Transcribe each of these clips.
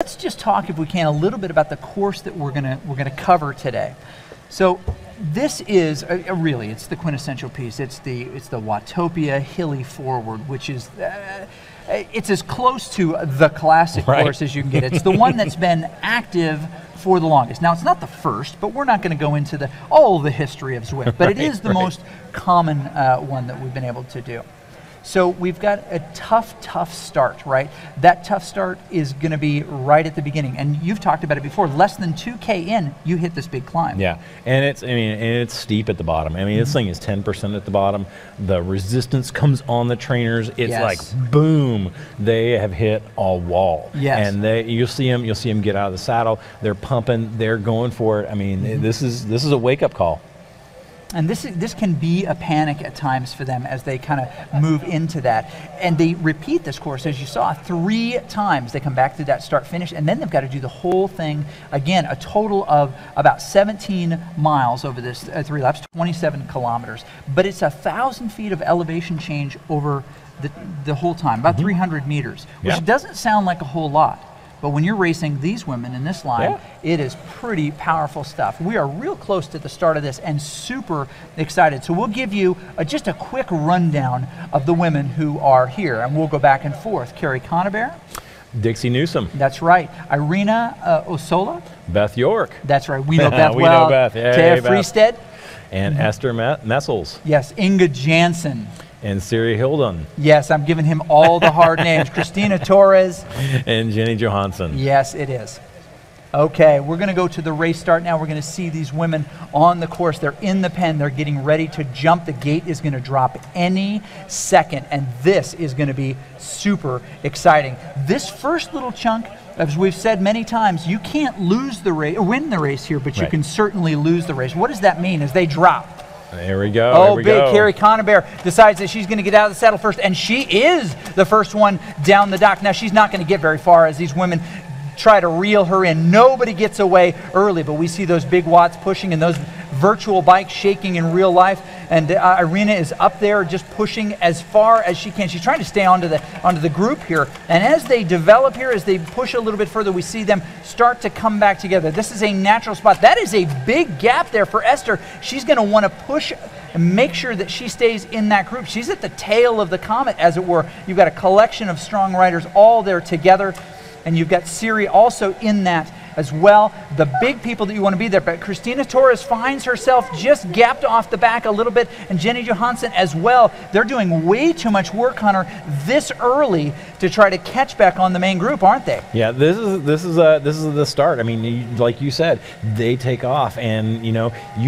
Let's just talk, if we can, a little bit about the course that we're gonna cover today. So this is really, it's the quintessential piece. It's the Watopia Hilly Forward, which is it's as close to the classic course as you can get. It's the one that's been active for the longest. Now, it's not the first, but we're not going to go into all the history of Zwift, but it is the most common one that we've been able to do. So we've got a tough start, right? That tough start is going to be right at the beginning, and you've talked about it before. Less than 2K in, you hit this big climb. Yeah, and it's steep at the bottom. I mean, this thing is 10% at the bottom. The resistance comes on the trainers. It's like boom, they have hit a wall. Yes. And you'll see them get out of the saddle. They're pumping. They're going for it. I mean, this is a wake up call. And this can be a panic at times for them as they kind of move into that. And they repeat this course, as you saw, 3 times. They come back to that start finish, and then they've got to do the whole thing again, a total of about 17 miles over this 3 laps, 27 kilometers. But it's 1,000 feet of elevation change over the whole time, about 300 meters, which doesn't sound like a whole lot. But when you're racing these women in this line, it is pretty powerful stuff. We are real close to the start of this and super excited. So we'll give you just a quick rundown of the women who are here, and we'll go back and forth. Carrie Conybeare. Dixie Newsom. That's right. Irina Osola. Beth York. That's right. We know Beth we well. know Beth. Hey, Taya Beth. Freestead. And Esther Messels. Yes, Inga Jansen. And Siri Hildon. Yes, I'm giving him all the hard names. Christina Torres. And Jenny Johansson. Yes, it is. Okay, we're going to go to the race start now. We're going to see these women on the course. They're in the pen. They're getting ready to jump. The gate is going to drop any second, and this is going to be super exciting. This first little chunk, as we've said many times, you can't lose the race, win the race here, but you can certainly lose the race. What does that mean as they drop? There we go. Oh, big Carrie Conybeare decides that she's going to get out of the saddle first, and she is the first one down the dock. Now, she's not going to get very far as these women try to reel her in. Nobody gets away early, but we see those big watts pushing and those virtual bikes shaking in real life. And Irina is up there just pushing as far as she can. She's trying to stay onto the group here. And as they develop here, as they push a little bit further, we see them start to come back together. This is a natural spot. That is a big gap there for Esther. She's going to want to push and make sure that she stays in that group. She's at the tail of the comet, as it were. You've got a collection of strong riders all there together. And you've got Siri also in that as well. The big people that you want to be there. But Christina Torres finds herself just gapped off the back a little bit, and Jenny Johansson as well. They're doing way too much work on her this early to try to catch back on the main group, aren't they? Yeah, this is the start. I mean, like you said, they take off, and you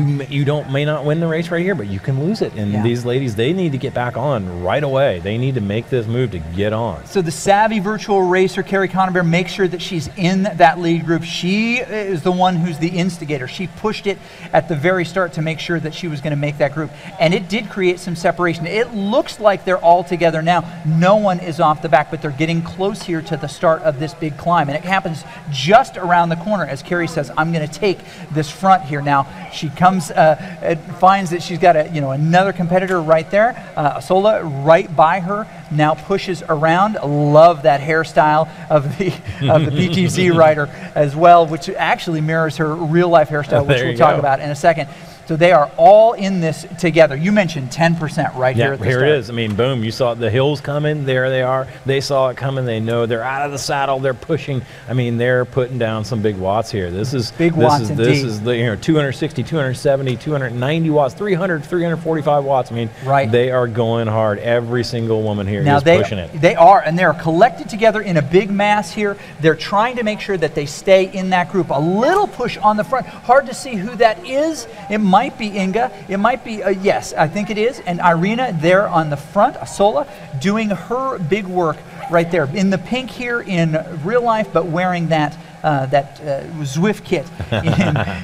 may not win the race right here, but you can lose it. And these ladies, they need to get back on right away. They need to make this move to get on. So the savvy virtual racer, Carrie Conybeare, makes sure that she's in that lead group. She is the one who's the instigator. She pushed it at the very start to make sure that she was going to make that group. And it did create some separation. It looks like they're all together now. No one is off the back, but they're getting close here to the start of this big climb. And it happens just around the corner as Carrie says, I'm going to take this front here. Now, she comes and finds that she's got another competitor right there. Sola right by her, now pushes around. Love that hairstyle of the BTZ rider as well, which actually mirrors her real life hairstyle, which we'll talk about in a second. So they are all in this together. You mentioned 10% right here at the start. Here it is. I mean, boom, you saw the hills coming. There they are. They saw it coming. They know they're out of the saddle. They're pushing. I mean, they're putting down some big watts here. This is big watts indeed. This is the 260, 270, 290 watts, 300, 345 watts. I mean, they are going hard. Every single woman here is pushing it. They are, and they're collected together in a big mass here. They're trying to make sure that they stay in that group. A little push on the front. Hard to see who that is. It might be Inga. It might be, yes, I think it is. And Irina there on the front, Osola, doing her big work right there. In the pink here in real life, but wearing that Zwift kit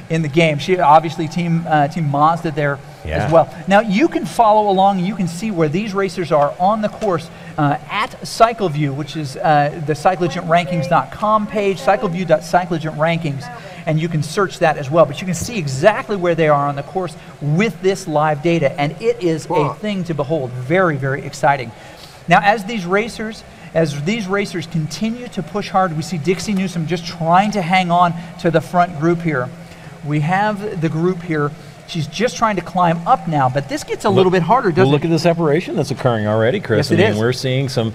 in the game. She obviously team Mazda there as well. Now you can follow along. You can see where these racers are on the course at CycleView, which is the CycleAgentRankings.com page, CycleView.CycleAgentRankings, and you can search that as well. But you can see exactly where they are on the course with this live data, and it is a thing to behold. Very, very exciting. Now, as these racers As these racers continue to push hard, we see Dixie Newsome just trying to hang on to the front group here. We have the group here. She's just trying to climb up now, but this gets a little bit harder, doesn't it? Look at the separation that's occurring already, Chris. Yes, it is. We're seeing some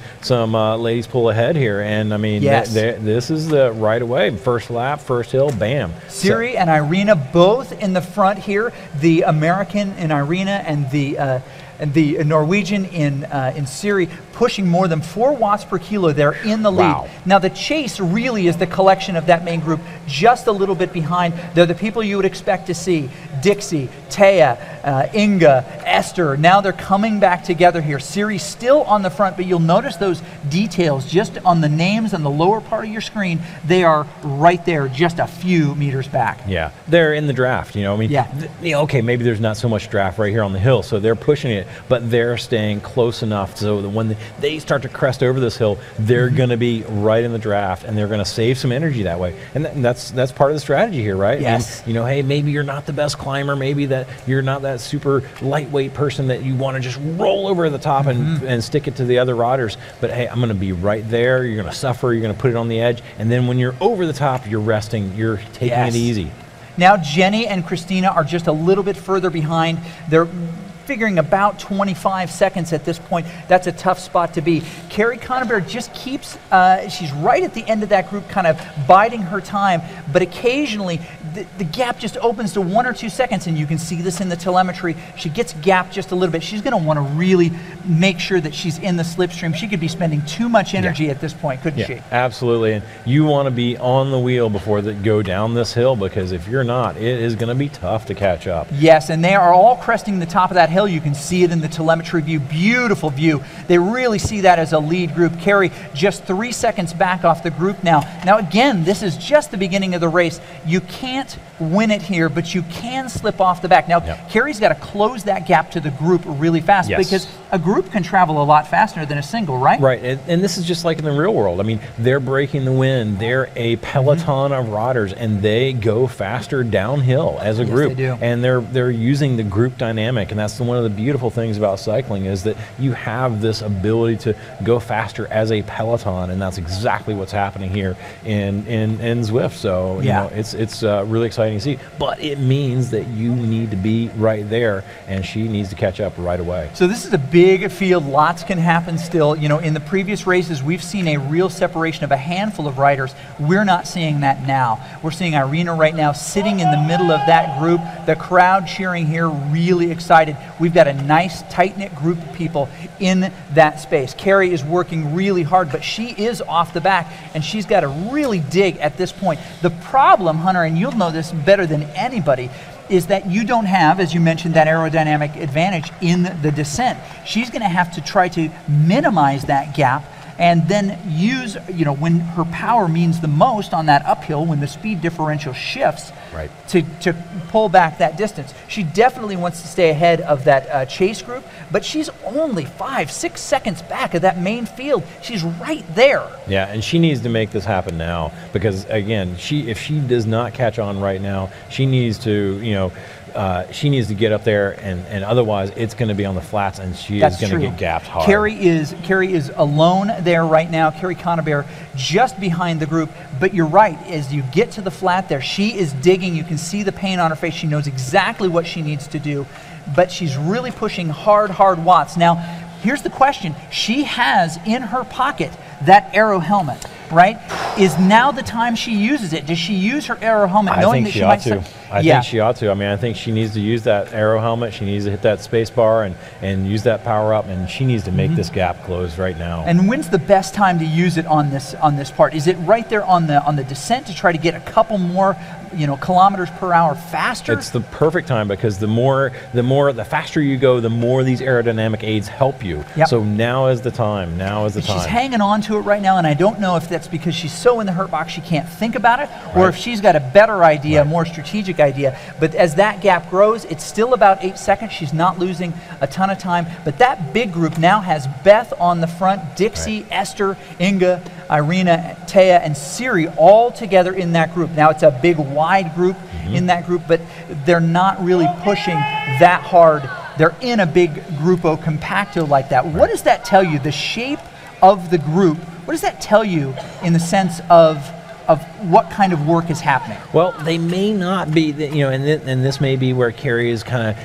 ladies pull ahead here, and I mean, yes. This is the right away. First lap, first hill, bam. Siri and Irina both in the front here. The American in Irina and the Norwegian in Siri pushing more than 4 watts per kilo. They're in the lead. Wow. Now the chase really is the collection of that main group, just a little bit behind. They're the people you would expect to see. Dixie, Taya, Inga, Esther. Now they're coming back together here. Siri still on the front, but you'll notice those details just on the names on the lower part of your screen. They are right there, just a few meters back. Yeah, they're in the draft, you know. I mean, yeah. Okay, maybe there's not so much draft right here on the hill, so they're pushing it, but they're staying close enough so that when they start to crest over this hill, they're going to be right in the draft, and they're going to save some energy that way. And that's part of the strategy here, right? Yes. And, you know, hey, maybe you're not the best climber, maybe that you're not that super lightweight person that you want to just roll over the top and stick it to the other riders. But hey, I'm going to be right there. You're going to suffer. You're going to put it on the edge, and then when you're over the top, you're resting. You're taking it easy. Now Jenny and Christina are just a little bit further behind. They're figuring about 25 seconds at this point. That's a tough spot to be. Carrie Conaber just keeps, she's right at the end of that group, kind of biding her time, but occasionally the gap just opens to 1 or 2 seconds, and you can see this in the telemetry. She gets gapped just a little bit. She's going to want to really make sure that she's in the slipstream. She could be spending too much energy at this point, couldn't she? Absolutely, and you want to be on the wheel before they go down this hill, because if you're not, it is going to be tough to catch up. Yes, and they are all cresting the top of that hill. You can see it in the telemetry view. Beautiful view. They really see that as a lead group. Carrie just 3 seconds back off the group now. Now again, this is just the beginning of the race. You can't win it here, but you can slip off the back. Now, Carrie's got to close that gap to the group really fast, because a group can travel a lot faster than a single, right? Right, and this is just like in the real world. I mean, they're breaking the wind. They're a peloton of riders, and they go faster downhill as a group. They do. And they're using the group dynamic, and that's one of the beautiful things about cycling, is that you have this ability to go faster as a peloton, and that's exactly what's happening here in Zwift. So you know, it's really exciting to see, but it means that you need to be right there, and she needs to catch up right away. So this is a big field. Lots can happen still. You know, in the previous races, we've seen a real separation of a handful of riders. We're not seeing that now. We're seeing Irina right now sitting in the middle of that group. The crowd cheering here, really excited. We've got a nice, tight-knit group of people in that space. Carrie is working really hard, but she is off the back, and she's got to really dig at this point. The problem, Hunter, and you'll know this better than anybody, is that you don't have, as you mentioned, that aerodynamic advantage in the descent. She's going to have to try to minimize that gap and then use, you know, when her power means the most on that uphill, when the speed differential shifts, to pull back that distance. She definitely wants to stay ahead of that chase group, but she's only 5-6 seconds back of that main field. She's right there. Yeah, and she needs to make this happen now, because again, if she does not catch on right now, she needs to, you know, she needs to get up there, and otherwise it's going to be on the flats, and she is going to get gapped hard. Carrie is alone there right now. Carrie Conaber just behind the group, but you're right. As you get to the flat there, she is digging. You can see the pain on her face. She knows exactly what she needs to do, but she's really pushing hard watts. Now, here's the question. She has in her pocket that Aero helmet, right? Is now the time she uses it? Does she use her Aero helmet knowing that she might... I think she ought to. I mean, I think she needs to use that Aero helmet. She needs to hit that space bar and use that power up, and she needs to make this gap close right now. And when's the best time to use it on this part? Is it right there on the descent to try to get a couple more, you know, kilometers per hour faster? It's the perfect time, because the faster you go, the more these aerodynamic aids help you. So now is the time. Now is the time. She's hanging on to it right now, and I don't know if that's because she's so in the hurt box she can't think about it, or if she's got a better idea, a more strategic idea. But as that gap grows, it's still about 8 seconds. She's not losing a ton of time. But that big group now has Beth on the front, Dixie, Esther, Inga, Irina, Taya, and Siri all together in that group. Now it's a big wide group in that group, but they're not really pushing that hard. They're in a big Grupo Compacto like that. What does that tell you? The shape of the group. What does that tell you in the sense of what kind of work is happening? Well, they may not be, and this may be where Carrie is kind of,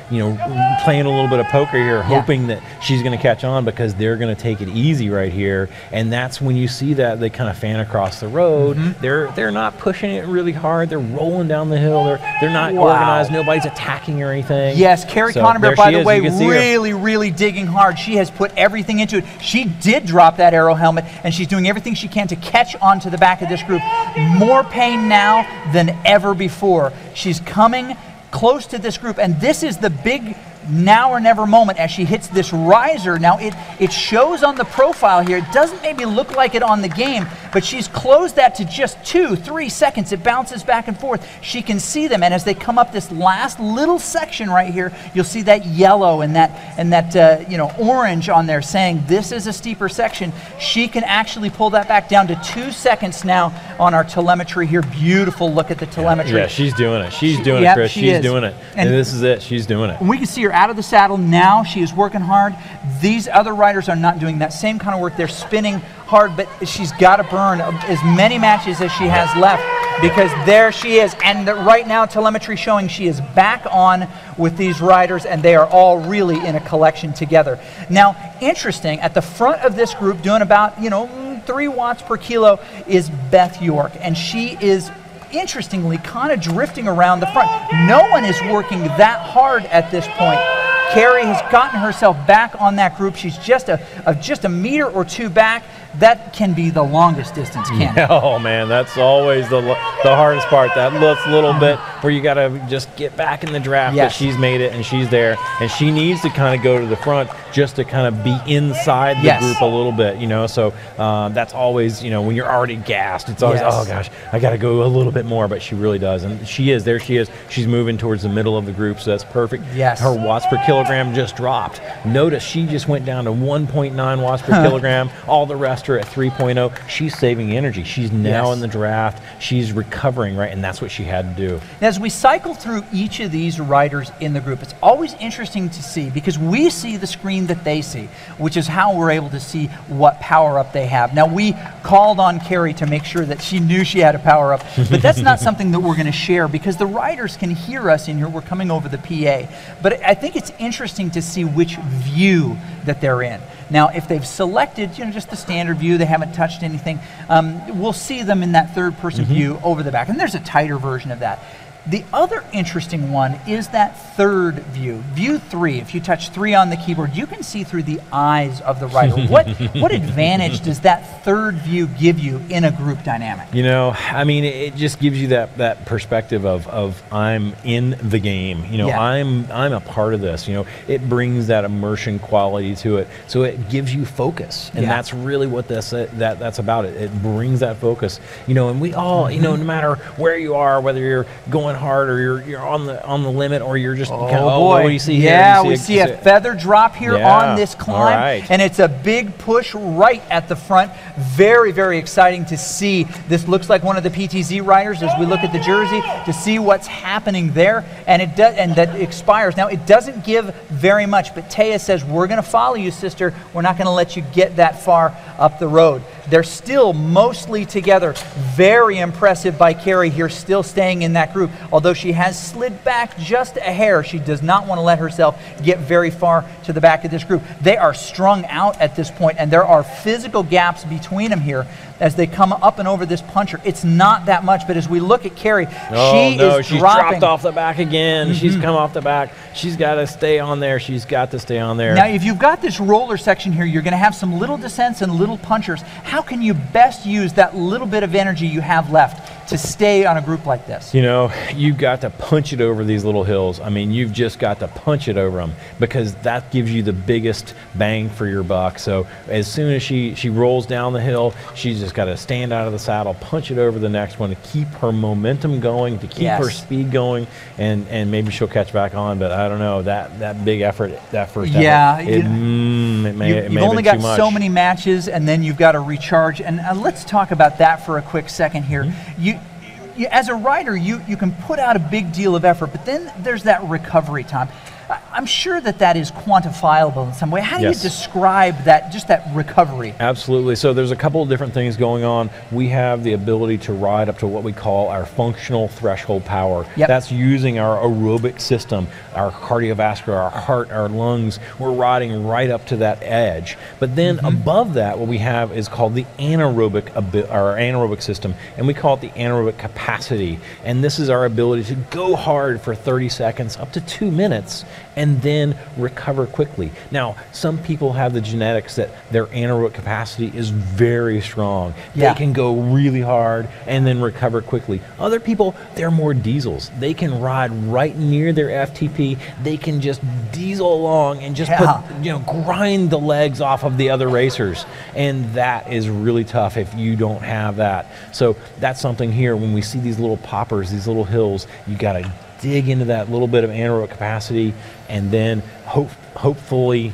playing a little bit of poker here, hoping that she's going to catch on because they're going to take it easy right here. And that's when you see that they kind of fan across the road. They're not pushing it really hard. They're rolling down the hill. They're not organized. Nobody's attacking or anything. Yes, Carrie Connebear, by the way, really digging hard. She has put everything into it. She did drop that arrow helmet, and she's doing everything she can to catch onto the back of this group. More pain now than ever before. She's coming close to this group, and this is the big now or never moment as she hits this riser. Now it shows on the profile here. It doesn't maybe look like it on the game, but she's closed that to just 2-3 seconds. It bounces back and forth. She can see them, and as they come up this last little section right here, you'll see that yellow and that orange on there saying this is a steeper section. She can actually pull that back down to 2 seconds now on our telemetry here. Beautiful look at the telemetry. Yeah, she's doing it. She's doing it, Chris. She's doing it. And this is it. She's doing it. We can see her out of the saddle now. She is working hard. These other riders are not doing that same kind of work. They're spinning hard, but she's got to burn as many matches as she has left, because there she is. And right now, telemetry showing she is back on with these riders, and they are all really in a collection together. Now, interesting, at the front of this group, doing about 3 watts per kilo, is Beth York, and she is interestingly kind of drifting around the front. No one is working that hard at this point. Carrie has gotten herself back on that group. She's just a meter or two back. That can be the longest distance, can't it? Oh man, that's always the hardest part. That little bit where you got to just get back in the draft. But she's made it, and she's there, and she needs to kind of go to the front just to kind of be inside the group a little bit, So that's always, when you're already gassed, it's always, oh gosh, I got to go a little bit more. But she really does, and she is. There she is. She's moving towards the middle of the group, so that's perfect. Yes. Her watts per kilogram just dropped. Notice she just went down to 1.9 watts per kilogram. All the rest are at 3.0. She's saving energy. She's now in the draft. She's recovering, right? And that's what she had to do. As we cycle through each of these riders in the group, it's always interesting to see, because we see the screen that they see, which is how we're able to see what power up they have. Now, we called on Carrie to make sure that she knew she had a power up, but that's not something that we're going to share, because the riders can hear us in here. We're coming over the PA. But I think it's interesting to see which view that they're in. Now, if they've selected, just the standard view, they haven't touched anything, we'll see them in that third-person view over the back. And there's a tighter version of that. The other interesting one is that third view, view 3. If you touch 3 on the keyboard, you can see through the eyes of the rider. What advantage does that third view give you in a group dynamic? It just gives you that perspective of I'm in the game. I'm a part of this. It brings that immersion quality to it, so it gives you focus, and that's really what that's about. It brings that focus. And we all, no matter where you are, whether you're going hard or you're on the limit, or you're just what do you see here? Yeah, we see a feather drop here on this climb, and it's a big push right at the front. Very, very exciting to see. This looks like one of the PTZ riders as we look at the jersey to see what's happening there, and it does, and that expires. Now, it doesn't give very much, but Taya says, we're going to follow you, sister. We're not going to let you get that far up the road. They're still mostly together. Very impressive by Carrie here, still staying in that group. Although she has slid back just a hair, she does not want to let herself get very far to the back of this group. They are strung out at this point, and there are physical gaps between them here as they come up and over this puncher. It's not that much, but as we look at Carrie, she's dropped off the back again. She's come off the back. She's got to stay on there. She's got to stay on there. Now, if you've got this roller section here, you're going to have some little descents and little punchers. How can you best use that little bit of energy you have left to stay on a group like this? You've got to punch it over these little hills. You've just got to punch it over them, because that gives you the biggest bang for your buck. So as soon as she rolls down the hill, she's just got to stand out of the saddle, punch it over the next one to keep her momentum going, to keep her speed going, and maybe she'll catch back on. But I don't know, that big effort, that first effort, you've only got so many matches, and then you've got to recharge. And let's talk about that for a quick second here. You, as a rider, you can put out a big deal of effort, but then there's that recovery time. I'm sure that that is quantifiable in some way. How do Yes. you describe that, just that recovery? Absolutely. So there's a couple of different things going on. We have the ability to ride up to what we call our functional threshold power. Yep. That's using our aerobic system, our cardiovascular, our heart, our lungs. We're riding right up to that edge. But then above that, what we have is called the anaerobic system, and we call it the anaerobic capacity. And this is our ability to go hard for 30 seconds, up to 2 minutes, and then recover quickly. Now, some people have the genetics that their anaerobic capacity is very strong. Yeah. They can go really hard and then recover quickly. Other people, they're more diesels. They can ride right near their FTP. They can just diesel along and just grind the legs off of the other racers. And that is really tough if you don't have that. So that's something here, when we see these little poppers, these little hills, you gotta dig into that little bit of anaerobic capacity, and then hopefully,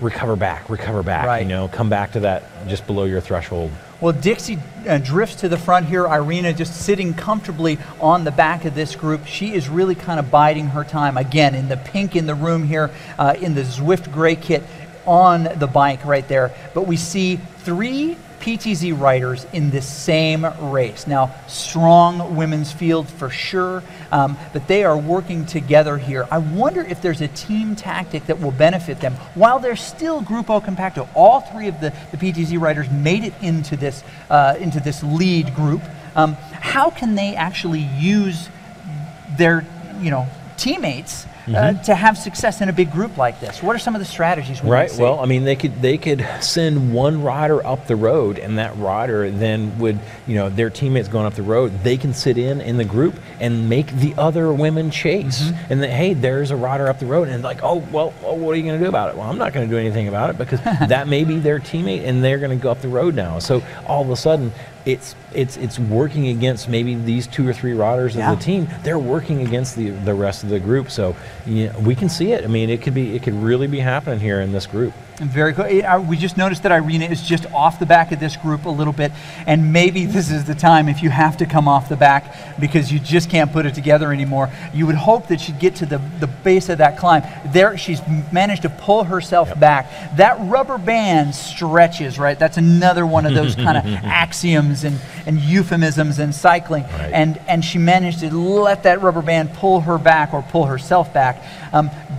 recover back, Right. come back to that just below your threshold. Well, Dixie drifts to the front here. Irina just sitting comfortably on the back of this group. She is really kind of biding her time. Again, in the pink in the room here, in the Zwift gray kit on the bike right there. But we see 3 PTZ riders in this same race. Now, strong women's field for sure, but they are working together here. I wonder if there's a team tactic that will benefit them while they're still Grupo Compacto. All 3 of the PTZ riders made it into this lead group. How can they actually use their teammates to have success in a big group like this? What are some of the strategies we might see? Well, I mean, they could send one rider up the road, and that rider then would, their teammates going up the road, they can sit in the group and make the other women chase. And then, hey, there's a rider up the road, and like, oh, well, what are you going to do about it? Well, I'm not going to do anything about it, because that may be their teammate, and they're going to go up the road now. So all of a sudden, it's working against maybe these 2 or 3 riders of the team. They're working against the rest of the group. So we can see it. I mean, it could really be happening here in this group. Very cool. We just noticed that Irina is just off the back of this group a little bit, and maybe this is the time, if you have to come off the back because you just can't put it together anymore, you would hope that she'd get to the base of that climb. There, she's managed to pull herself back. That rubber band stretches, right? That's another one of those kind of axioms and euphemisms in cycling. Right. And she managed to let that rubber band pull her back, or pull herself back.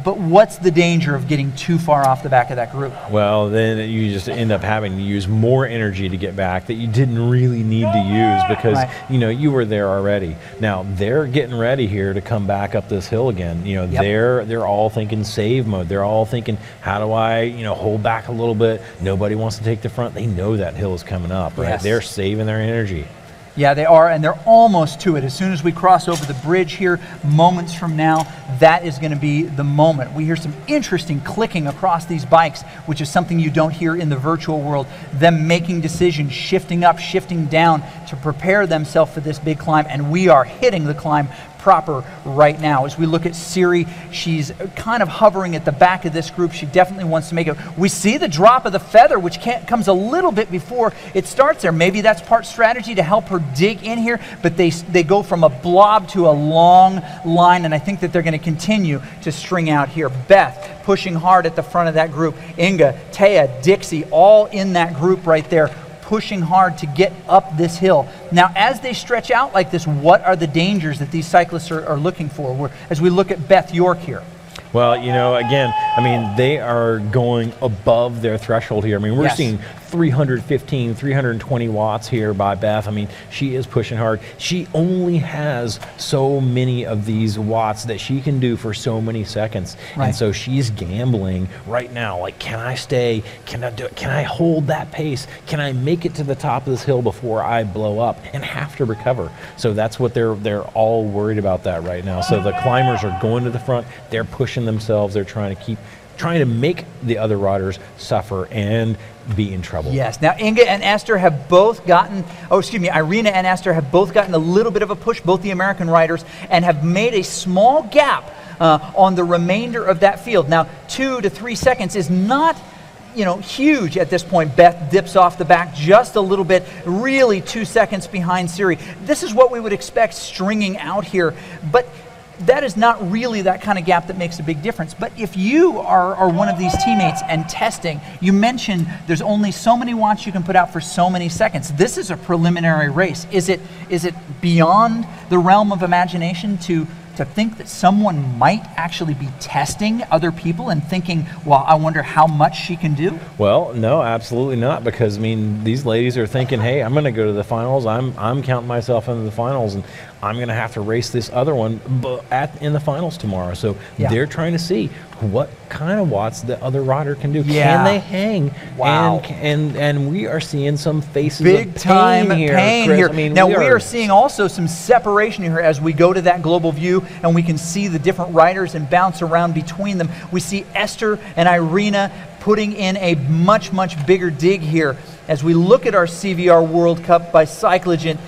But what's the danger of getting too far off the back of that group? Well, then you just end up having to use more energy to get back that you didn't really need to use, because you were there already. Now they're getting ready here to come back up this hill again. They're all thinking save mode. They're all thinking, how do I hold back a little bit? Nobody wants to take the front. They know that hill is coming up, right? Yes. They're saving their energy. Yeah, they are, and they're almost to it. As soon as we cross over the bridge here, moments from now, that is going to be the moment. We hear some interesting clicking across these bikes, which is something you don't hear in the virtual world. Them making decisions, shifting up, shifting down to prepare themselves for this big climb, and we are hitting the climb proper right now. As we look at Siri, she's kind of hovering at the back of this group. She definitely wants to make it. We see the drop of the feather, which comes a little bit before it starts there. Maybe that's part strategy to help her dig in here, but they go from a blob to a long line, and I think that they're going to continue to string out here. Beth pushing hard at the front of that group. Inga, Taya, Dixie, all in that group right there, pushing hard to get up this hill. Now, as they stretch out like this, what are the dangers that these cyclists are looking for? As we look at Beth York here. Well, again, I mean, they are going above their threshold here. I mean, we're seeing 315, 320 watts here by Beth. I mean, she is pushing hard. She only has so many of these watts that she can do for so many seconds. Right. And so she's gambling right now. Like, can I stay? Can I do it? Can I hold that pace? Can I make it to the top of this hill before I blow up and have to recover? So that's what they're all worried about that right now. So the climbers are going to the front. They're pushing themselves. They're trying to make the other riders suffer and be in trouble. Yes. Now, Inga and Esther have both gotten, Irina and Esther have both gotten a little bit of a push, both the American riders, and have made a small gap on the remainder of that field. Now, 2 to 3 seconds is not huge at this point. Beth dips off the back just a little bit, really 2 seconds behind Siri. This is what we would expect stringing out here, but that is not really that kind of gap that makes a big difference. But if you are one of these teammates and testing, you mentioned there's only so many watts you can put out for so many seconds. This is a preliminary race. Is it beyond the realm of imagination to think that someone might actually be testing other people and thinking, well, I wonder how much she can do? Well, no, absolutely not, because I mean, these ladies are thinking, hey, I'm going to go to the finals. I'm counting myself into the finals, and I'm going to have to race this other one in the finals tomorrow. So they're trying to see what kind of watts the other rider can do. Can they hang? Wow. And we are seeing some faces big of time pain here. I mean, now we are seeing also some separation here as we go to that global view, and we can see the different riders and bounce around between them. We see Esther and Irina putting in a much, much bigger dig here. As we look at our CVR World Cup by Cyclogen,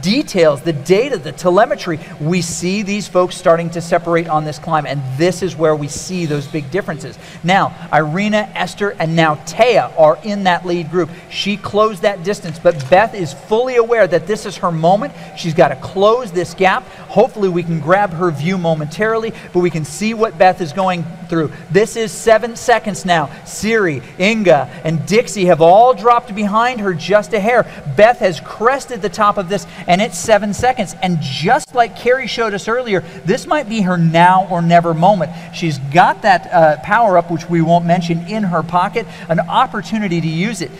details, the data, the telemetry, we see these folks starting to separate on this climb, and this is where we see those big differences. Now, Irina, Esther, and now Taya are in that lead group. She closed that distance, but Beth is fully aware that this is her moment. She's got to close this gap. Hopefully we can grab her view momentarily, but we can see what Beth is going through. This is 7 seconds now. Siri, Inga, and Dixie have all dropped behind her just a hair. Beth has crested the top of this, and it's 7 seconds. And just like Carrie showed us earlier, this might be her now or never moment. She's got that power up, which we won't mention, in her pocket, an opportunity to use it.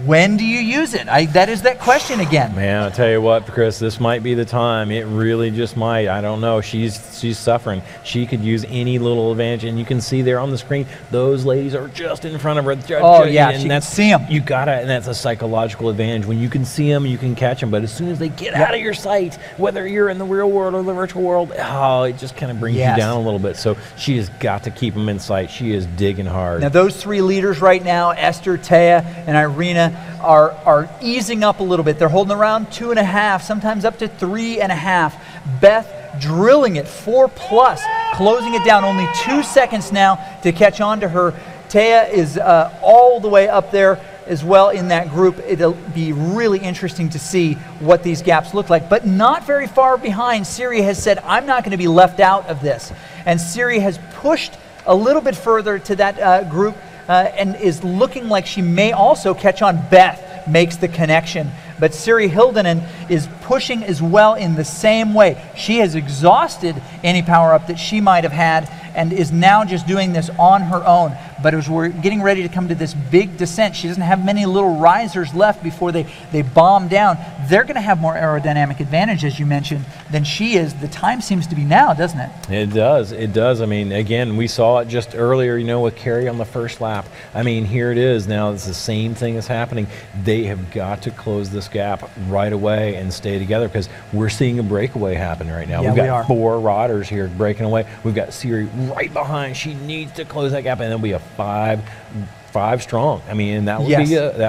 When do you use it? That is that question again. Man, I'll tell you what, Chris, this might be the time. It really just might. I don't know. She's suffering. She could use any little advantage, and you can see there on the screen, those ladies are just in front of her. Oh yeah, and she can see them. You gotta, and that's a psychological advantage. When you can see them, you can catch them. But as soon as they get out of your sight, whether you're in the real world or the virtual world, it just kind of brings you down a little bit. So she has got to keep them in sight. She is digging hard. Now those three leaders right now, Esther, Taya, and Irina, are easing up a little bit. They're holding around 2.5, sometimes up to 3.5. Beth drilling it 4+, closing it down. Only 2 seconds now to catch on to her. Taya is all the way up there as well in that group. It'll be really interesting to see what these gaps look like, but not very far behind. Siri has said, I'm not going to be left out of this. And Siri has pushed a little bit further to that group and is looking like she may also catch on. Beth makes the connection, but Siri Hildenen is pushing as well in the same way. She has exhausted any power up that she might have had and is now just doing this on her own. But as we're getting ready to come to this big descent, she doesn't have many little risers left before they bomb down. They're going to have more aerodynamic advantage, as you mentioned, than she is. The time seems to be now, doesn't it? It does. It does. I mean, again, we saw it just earlier, with Carrie on the first lap. I mean, here it is now. It's the same thing that's happening. They have got to close this gap right away and stay together, because we're seeing a breakaway happen right now. Yeah, We've got 4 riders here breaking away. We've got Siri right behind. She needs to close that gap, and then we have 5 strong. I mean, that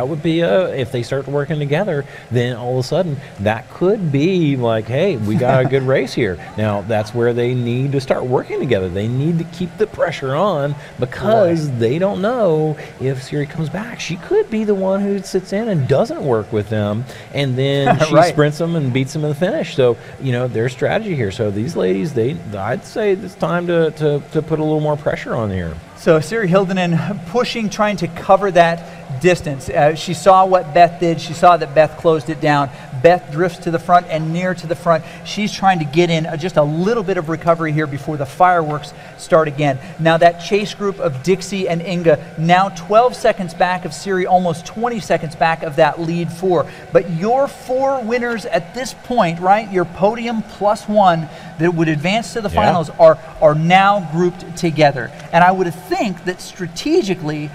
would be if they start working together, then all of a sudden that could be like, hey, we got a good race here. Now that's where they need to start working together. They need to keep the pressure on, because they don't know if Siri comes back. She could be the one who sits in and doesn't work with them, and then she sprints them and beats them in the finish. So their strategy here. So these ladies, I'd say it's time to put a little more pressure on here. So Siri Hildenen pushing, trying to cover that distance. She saw what Beth did. She saw that Beth closed it down. Beth drifts to the front and near to the front. She's trying to get in just a little bit of recovery here before the fireworks start again. Now that chase group of Dixie and Inga, now 12 seconds back of Siri, almost 20 seconds back of that lead 4. But your 4 winners at this point, right, your podium +1 that would advance to the finals are now grouped together. And I would think that strategically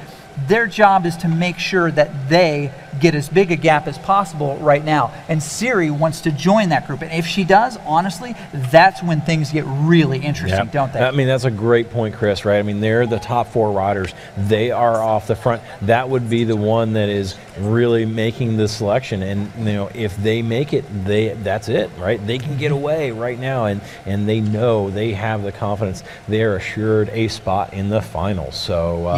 their job is to make sure that they get as big a gap as possible right now. And Siri wants to join that group. And if she does, honestly, that's when things get really interesting, don't they? I mean, that's a great point, Chris, right? I mean, they're the top 4 riders. They are off the front. That would be the one that is really making the selection. And, if they make it, that's it, right? They can get away right now, and they know they have the confidence. They're assured a spot in the finals. So,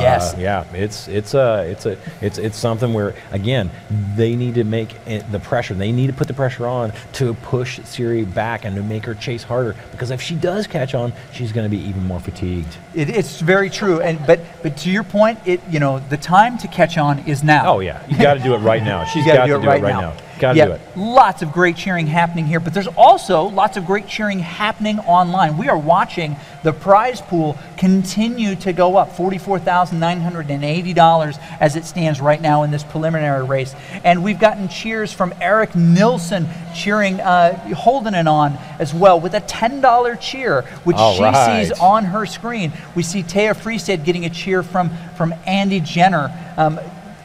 it's something where, again, again, they need to make the pressure. They need to put the pressure on to push Cirie back and to make her chase harder, because if she does catch on, she's going to be even more fatigued. It's very true, but to your point, the time to catch on is now. Oh yeah, you got to do it right now. She's got to do it right now. Got to do it. Lots of great cheering happening here, but there's also lots of great cheering happening online. We are watching the prize pool continue to go up, $44,980 as it stands right now in this preliminary race. And we've gotten cheers from Eric Nilsson cheering Holden on as well with a $10 cheer, which she sees on her screen. We see Thea Freestad getting a cheer from Andy Jenner.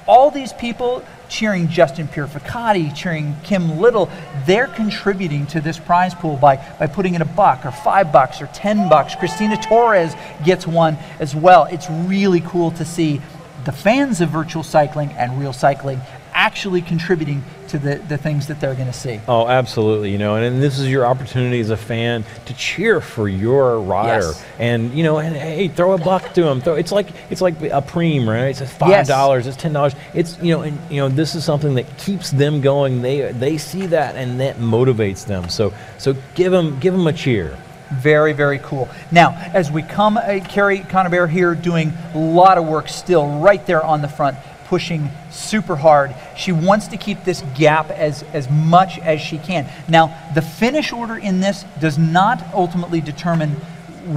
All these people cheering Justin Purificati, cheering Kim Little, they're contributing to this prize pool by putting in $1 or $5 or $10. Christina Torres gets one as well. It's really cool to see the fans of virtual cycling and real cycling actually contributing to the things that they're going to see. Oh, absolutely. And this is your opportunity as a fan to cheer for your rider. Yes. And and hey, throw $1 to them. It's like a preem, right? It's $5, yes. It's $10. It's this is something that keeps them going. They see that, and that motivates them. So give them a cheer. Very, very cool. Now, as we come, Kerry Conybeare here doing a lot of work still right there on the front, pushing super hard. She wants to keep this gap as much as she can. Now, the finish order in this does not ultimately determine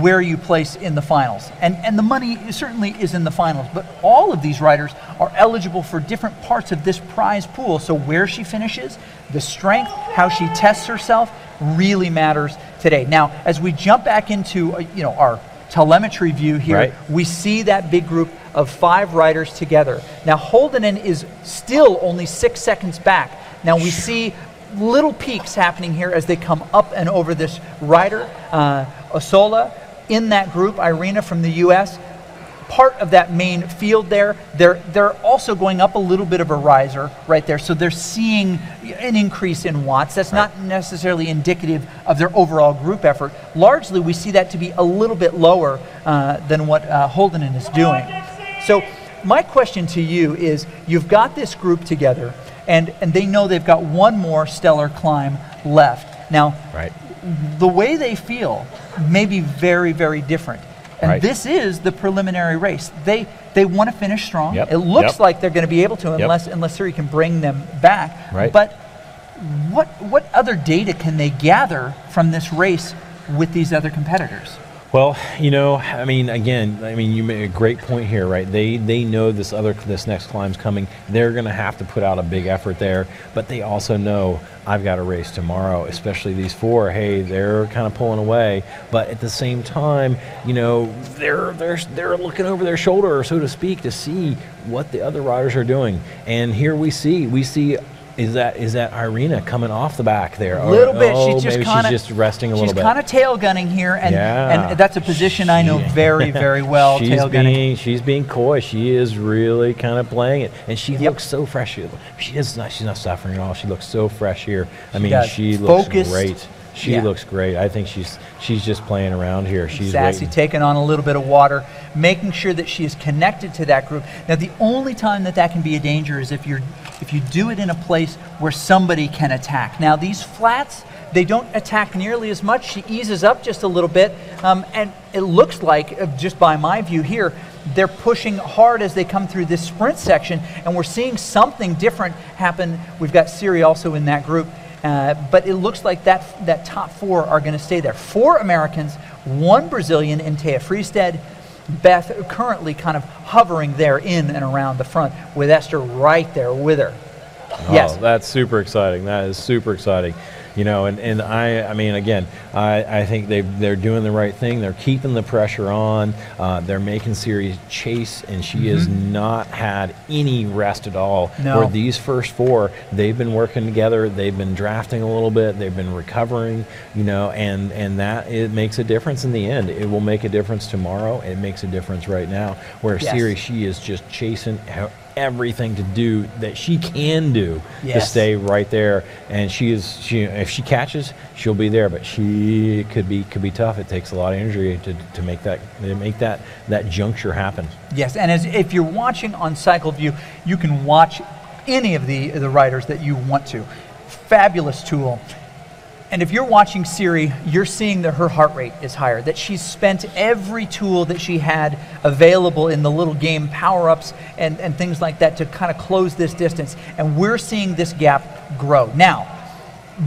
where you place in the finals. And the money certainly is in the finals, but all of these riders are eligible for different parts of this prize pool. So where she finishes, the strength, how she tests herself really matters today. Now, as we jump back into our telemetry view here, right, we see that big group of 5 riders together. Now, Holden is still only 6 seconds back. Now, we see little peaks happening here as they come up and over this rider. Osola in that group, Irina from the US, part of that main field there. They're also going up a little bit of a riser right there, so they're seeing an increase in watts. That's not necessarily indicative of their overall group effort. Largely, we see that to be a little bit lower than what Holden is doing. So my question to you is, you've got this group together, and they know they've got one more stellar climb left. Now, the way they feel may be very, very different. And this is the preliminary race. They want to finish strong. It looks like they're going to be able to, unless Cirie can bring them back. But what other data can they gather from this race with these other competitors? Well, you made a great point here, right? They know this next climb's coming. They're going to have to put out a big effort there, but they also know, I've got a race tomorrow, especially these 4. Hey, they're kind of pulling away, but at the same time, they're looking over their shoulder, so to speak, to see what the other riders are doing. And here we see. Is that Irina coming off the back there? A little bit. She's just resting a little bit. She's kind of tail gunning here, and that's a position I know very, very well. She's being coy. She is really kind of playing it, and she looks so fresh. She's not suffering at all. She looks so fresh here. She looks great. She looks great. I think she's just playing around here. She's sassy, taking on a little bit of water, making sure that she is connected to that group. Now, the only time that can be a danger is if you do it in a place where somebody can attack. Now, these flats, they don't attack nearly as much. She eases up just a little bit, and it looks like, just by my view here, they're pushing hard as they come through this sprint section, and we're seeing something different happen. We've got Cirie also in that group. But it looks like that top 4 are going to stay there. 4 Americans, 1 Brazilian in Thea Freestad. Beth currently kind of hovering there in and around the front, with Esther right there with her. Oh, that's super exciting. That is super exciting. And I think they're doing the right thing. They're keeping the pressure on. They're making Cirie chase, and she has not had any rest at all. No. Where these first 4, they've been working together. They've been drafting a little bit. They've been recovering. And that it makes a difference in the end. It will make a difference tomorrow. It makes a difference right now. Where Cirie, she is just chasing everything to do that she can do to stay right there, and if she catches, she'll be there, but she could be tough. It takes a lot of energy to make that juncture happen. Yes, and if you're watching on CycleView, you can watch any of the riders that you want to. Fabulous tool. And if you're watching Siri, you're seeing that her heart rate is higher, that she's spent every tool that she had available in the little game, power-ups and things like that, to kind of close this distance. And we're seeing this gap grow. Now,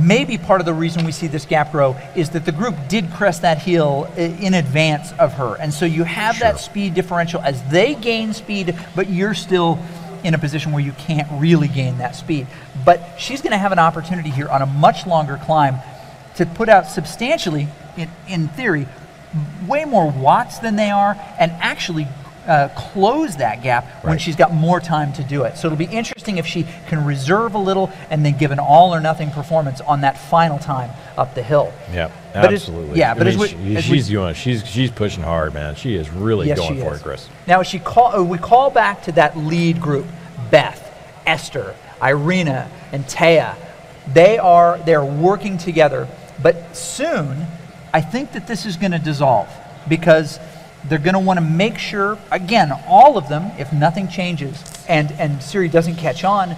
maybe part of the reason we see this gap grow is that the group did crest that hill in advance of her. And so you have that speed differential as they gain speed, but you're still in a position where you can't really gain that speed. But she's going to have an opportunity here on a much longer climb to put out substantially, in theory, way more watts than they are, and actually close that gap when she's got more time to do it. So it'll be interesting if she can reserve a little and then give an all or nothing performance on that final time up the hill. Yeah, absolutely. Yeah, but she's pushing hard, man. She is really going for it, Chris. Now, we call back to that lead group: Beth, Esther, Irina, and Taya. They're working together, but soon I think that this is going to dissolve, because they're going to want to make sure, again, all of them, if nothing changes and Siri doesn't catch on,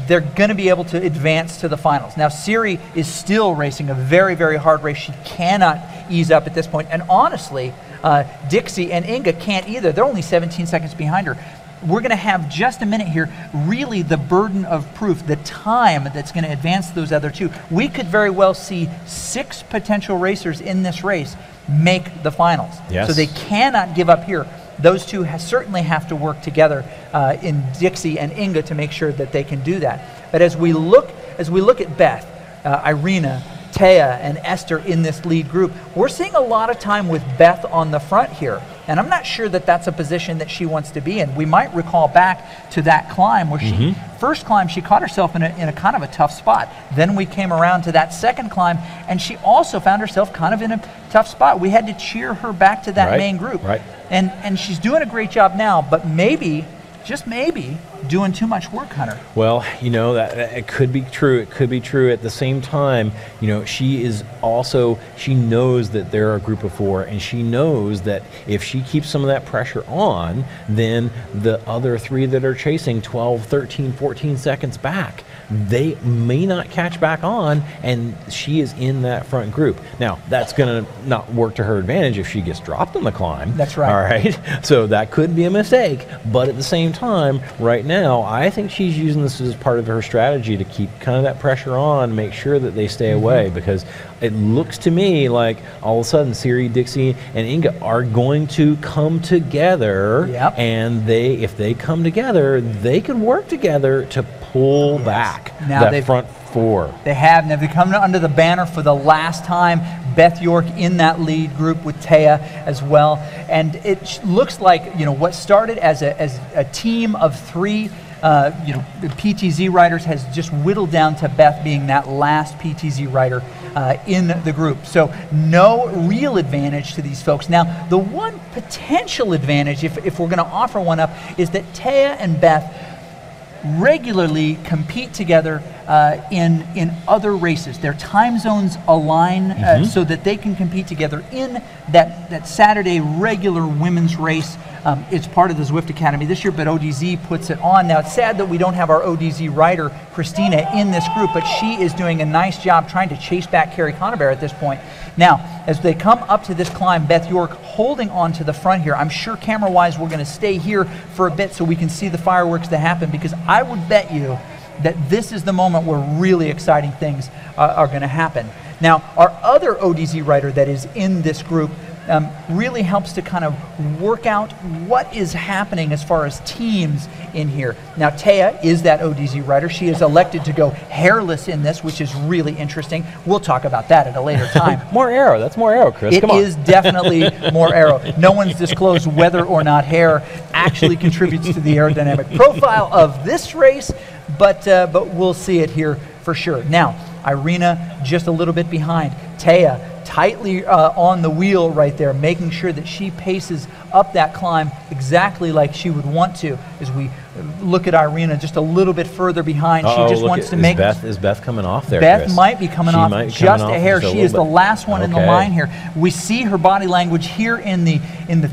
they're going to be able to advance to the finals. Now, Siri is still racing a very, very hard race. She cannot ease up at this point. And honestly, Dixie and Inga can't either. They're only 17 seconds behind her. We're going to have just a minute here, really the burden of proof, the time that's going to advance those other two. We could very well see 6 potential racers in this race make the finals. Yes. So they cannot give up here. Those two certainly have to work together in Dixie and Inga to make sure that they can do that. But as we look at Beth, Irina, Taya, and Esther in this lead group, we're seeing a lot of time with Beth on the front here. And I'm not sure that that's a position that she wants to be in. We might recall back to that climb where she, first climb, she caught herself in a kind of a tough spot. Then we came around to that second climb, and she also found herself kind of in a tough spot. We had to cheer her back to that main group. And she's doing a great job now, but maybe, just maybe, doing too much work, Hunter. Well, you know, that it could be true. It could be true. At the same time, you know, she knows that they're a group of 4, and she knows that if she keeps some of that pressure on, then the other 3 that are chasing 12, 13, 14 seconds back, they may not catch back on, and she is in that front group. Now, that's going to not work to her advantage if she gets dropped on the climb. That's right. All right. So that could be a mistake, but at the same time, right now, I think she's using this as part of her strategy to keep kind of that pressure on, make sure that they stay away, because it looks to me like all of a sudden Siri, Dixie, and Inga are going to come together, and if they come together, they can work together to pull back now that front 4. They have. Now they've come under the banner for the last time. Beth York in that lead group with Taya as well. And it looks like, you know, what started as a team of 3 the PTZ riders has just whittled down to Beth being that last PTZ rider in the group. So no real advantage to these folks. Now, the one potential advantage, if we're going to offer one up, is that Taya and Beth regularly compete together in other races. Their time zones align so that they can compete together in that Saturday regular women's race. It's part of the Zwift Academy this year, but ODZ puts it on. Now, it's sad that we don't have our ODZ rider, Christina, in this group, but she is doing a nice job trying to chase back Carrie Conaber at this point. Now, as they come up to this climb, Beth York holding on to the front here. I'm sure camera-wise we're going to stay here for a bit so we can see the fireworks that happen, because I would bet you that this is the moment where really exciting things are going to happen. Now, our other ODZ rider that is in this group really helps to kind of work out what is happening as far as teams in here. Now, Taya is that ODZ rider. She is elected to go hairless in this, which is really interesting. We'll talk about that at a later time. More aero. That's more aero, Chris. It is definitely more aero. No one's disclosed whether or not hair actually contributes to the aerodynamic profile of this race, but we'll see it here for sure. Now, Irina just a little bit behind. Taya tightly on the wheel right there, making sure that she paces up that climb exactly like she would want to. as we look at Irina just a little bit further behind. She just wants to make... Is Beth coming off there, Beth Chris? might be coming off just a hair. She is the last one in the line here. We see her body language here in the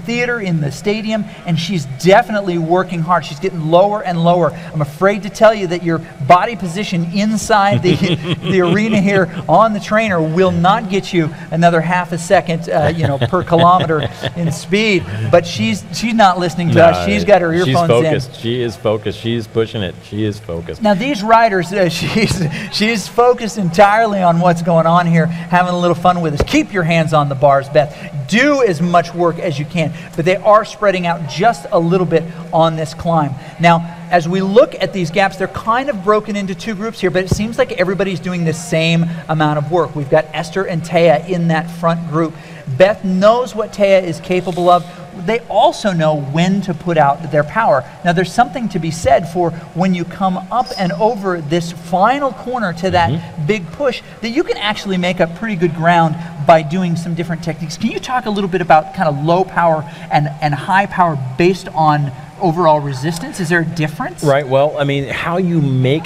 theater, in the stadium, and she's definitely working hard. She's getting lower and lower. I'm afraid to tell you that your body position inside the arena here on the trainer will not get you another half a second, per kilometer in speed. But she's not listening to us. She's got her earphones in. She is focused. She is pushing it. She is focused. Now these riders, she's focused entirely on what's going on here, having a little fun with us. Keep your hands on the bars, Beth. Do as much work as you can, but they are spreading out just a little bit on this climb. Now, as we look at these gaps, they're kind of broken into two groups here, but it seems like everybody's doing the same amount of work. We've got Esther and Taya in that front group. Beth knows what Taya is capable of. They also know when to put out their power. Now, there's something to be said for when you come up and over this final corner to that big push, that you can actually make up pretty good ground by doing some different techniques. Can you talk a little bit about kind of low power and high power based on overall resistance? Is there a difference? Right. Well, I mean, how you make